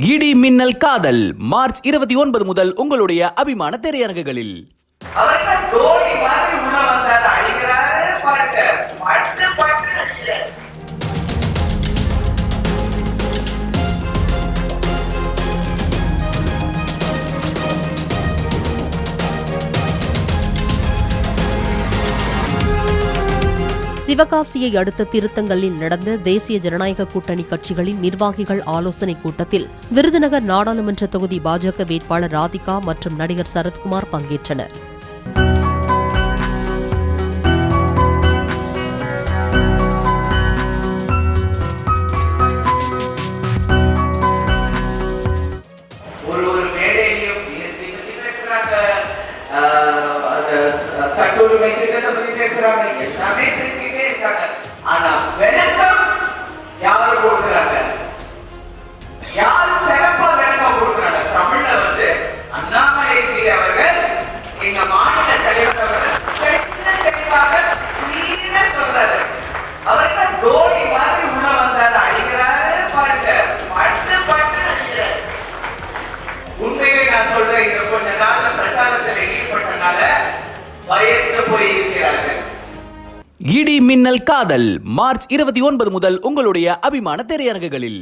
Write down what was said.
இடி மின்னல் காதல் மார்ச் 29 முதல் உங்களுடைய அபிமான திரையரங்குகளில். சிவகாசியை அடுத்த திருத்தங்கலில் நடந்த தேசிய ஜனநாயக கூட்டணி கட்சிகளின் நிர்வாகிகள் ஆலோசனைக் கூட்டத்தில் விருதுநகர் நாடாளுமன்ற தொகுதி பாஜக வேட்பாளர் ராதிகா மற்றும் நடிகர் சரத்குமார் பங்கேற்றனர். சட்டூரிமை திட்டத்தை பத்தி பேசுறாங்க, எல்லாமே பேசிக்கிட்டே இருக்காங்க. ஆனா விளக்கம் யாரு கொடுக்குறாங்க? யார் சிறப்பா விளக்கம் கொடுக்குறாங்க? தமிழ்ல அண்ணாமலைஜி அவர்கள் எங்க மாநில தலைவர் அவர்கள் தெளிவாக கிளீனா சொல்றாரு. அவருக்கு தோனி மாதிரி உள்ள வந்தாரு, அடிக்கிறாரு பாருங்க, பட்டு பட்டு அடிக்கிறாரு. உண்மையிலே நான் சொல்றேன், இந்த கொஞ்ச நாள் பிரச்சாரத்தில் ஈடுபட்டனால பயந்து போயிருக்கிறார்கள். இடி மின்னல் காதல் மார்ச் 29 முதல் உங்களுடைய அபிமான திரையரங்குகளில்.